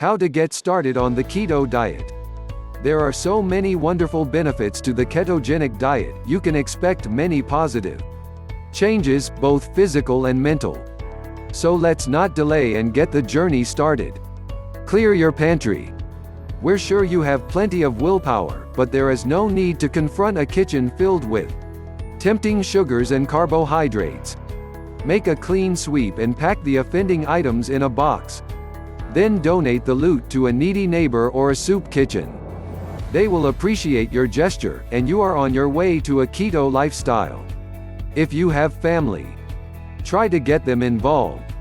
How to get started on the keto diet. There are so many wonderful benefits to the ketogenic diet, you can expect many positive changes, both physical and mental. So let's not delay and get the journey started. Clear your pantry. We're sure you have plenty of willpower, but there is no need to confront a kitchen filled with tempting sugars and carbohydrates. Make a clean sweep and pack the offending items in a box. Then donate the loot to a needy neighbor or a soup kitchen. They will appreciate your gesture, and you are on your way to a keto lifestyle. If you have family, try to get them involved.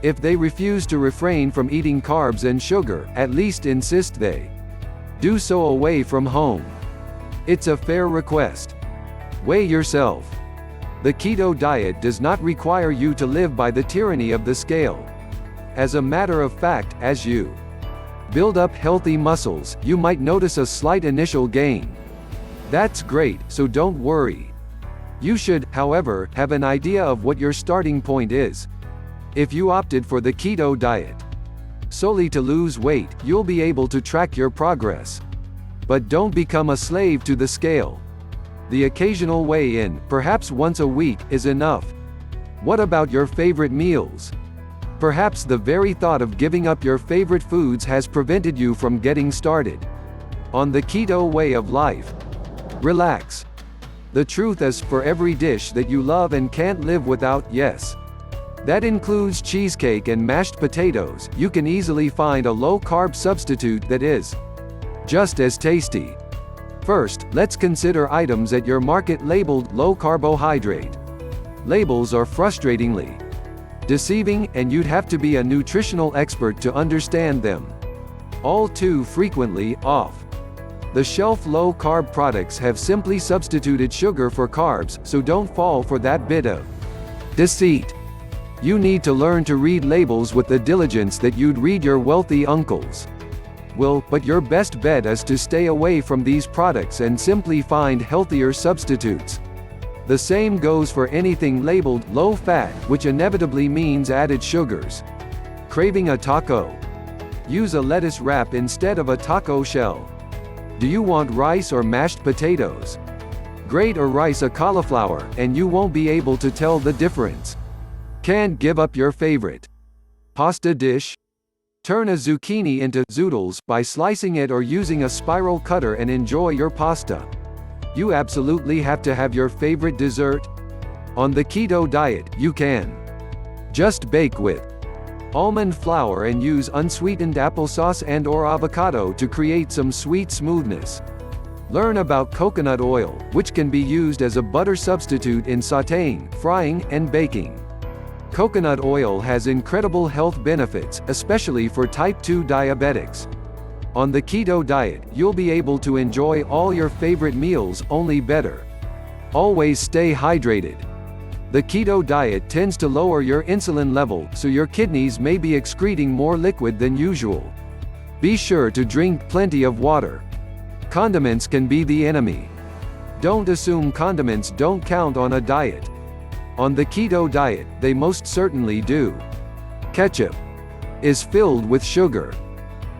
If they refuse to refrain from eating carbs and sugar, at least insist they do so away from home. It's a fair request. Weigh yourself. The keto diet does not require you to live by the tyranny of the scale. As a matter of fact, as you build up healthy muscles, you might notice a slight initial gain. That's great, so don't worry. You should, however, have an idea of what your starting point is. If you opted for the keto diet solely to lose weight, you'll be able to track your progress. But don't become a slave to the scale. The occasional weigh-in, perhaps once a week, is enough. What about your favorite meals? Perhaps the very thought of giving up your favorite foods has prevented you from getting started on the keto way of life. Relax. The truth is, for every dish that you love and can't live without, yes, that includes cheesecake and mashed potatoes, you can easily find a low-carb substitute that is just as tasty. First, let's consider items at your market labeled low carbohydrate. Labels are frustratingly deceiving, and you'd have to be a nutritional expert to understand them. All too frequently, off-the-shelf low-carb products have simply substituted sugar for carbs, so don't fall for that bit of deceit. You need to learn to read labels with the diligence that you'd read your wealthy uncles. But your best bet is to stay away from these products and simply find healthier substitutes. The same goes for anything labeled low-fat, which inevitably means added sugars. Craving a taco? Use a lettuce wrap instead of a taco shell. Do you want rice or mashed potatoes? Grate or rice a cauliflower, and you won't be able to tell the difference. Can't give up your favorite pasta dish? Turn a zucchini into zoodles by slicing it or using a spiral cutter and enjoy your pasta. You absolutely have to have your favorite dessert? On the keto diet, you can just bake with almond flour and use unsweetened applesauce and/or avocado to create some sweet smoothness. Learn about coconut oil, which can be used as a butter substitute in sautéing, frying, and baking. Coconut oil has incredible health benefits, especially for type 2 diabetics. On the keto diet, you'll be able to enjoy all your favorite meals, only better. Always stay hydrated. The keto diet tends to lower your insulin level, so your kidneys may be excreting more liquid than usual. Be sure to drink plenty of water. Condiments can be the enemy. Don't assume condiments don't count on a diet. On the keto diet, they most certainly do. Ketchup is filled with sugar.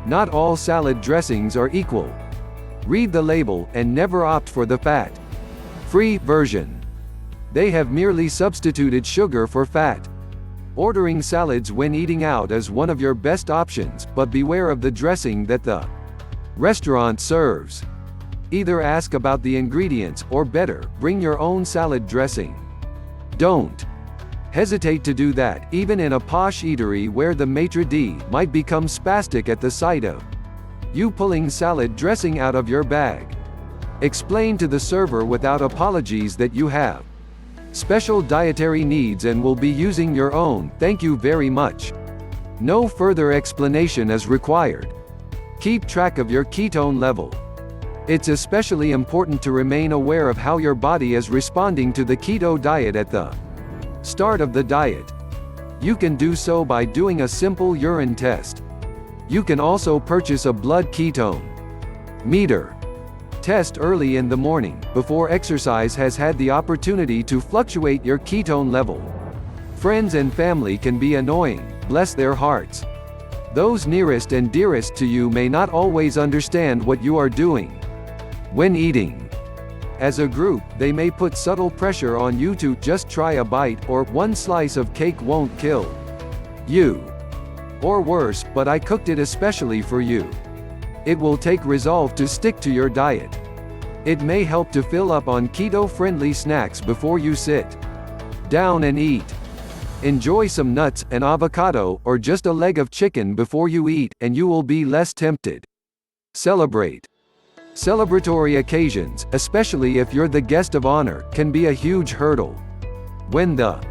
Not all salad dressings are equal. Read the label, and never opt for the fat-free version. They have merely substituted sugar for fat. Ordering salads when eating out is one of your best options, but beware of the dressing that the restaurant serves. Either ask about the ingredients, or better, bring your own salad dressing. Don't hesitate to do that, even in a posh eatery where the maitre d' might become spastic at the sight of you pulling salad dressing out of your bag. Explain to the server without apologies that you have special dietary needs and will be using your own, thank you very much. No further explanation is required. Keep track of your ketone level. It's especially important to remain aware of how your body is responding to the keto diet at the start of the diet. You can do so by doing a simple urine test. You can also purchase a blood ketone meter test early in the morning, before exercise has had the opportunity to fluctuate your ketone level. Friends and family can be annoying, bless their hearts. Those nearest and dearest to you may not always understand what you are doing when eating. As a group, they may put subtle pressure on you to just try a bite, or one slice of cake won't kill you. Or worse, but I cooked it especially for you. It will take resolve to stick to your diet. It may help to fill up on keto-friendly snacks before you sit down and eat. Enjoy some nuts, an avocado, or just a leg of chicken before you eat, and you will be less tempted. Celebrate. Celebratory occasions, especially if you're the guest of honor, can be a huge hurdle. When the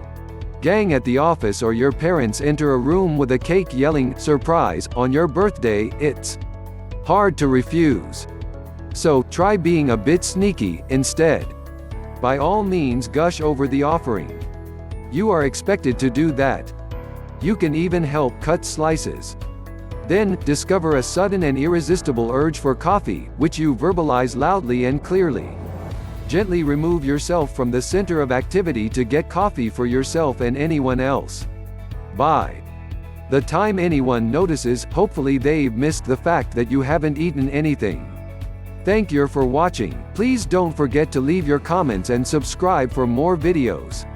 gang at the office or your parents enter a room with a cake yelling, "Surprise," on your birthday, it's hard to refuse. So, try being a bit sneaky, instead. By all means gush over the offering. You are expected to do that. You can even help cut slices. Then, discover a sudden and irresistible urge for coffee, which you verbalize loudly and clearly. Gently remove yourself from the center of activity to get coffee for yourself and anyone else. By the time anyone notices, hopefully they've missed the fact that you haven't eaten anything. Thank you for watching. Please don't forget to leave your comments and subscribe for more videos.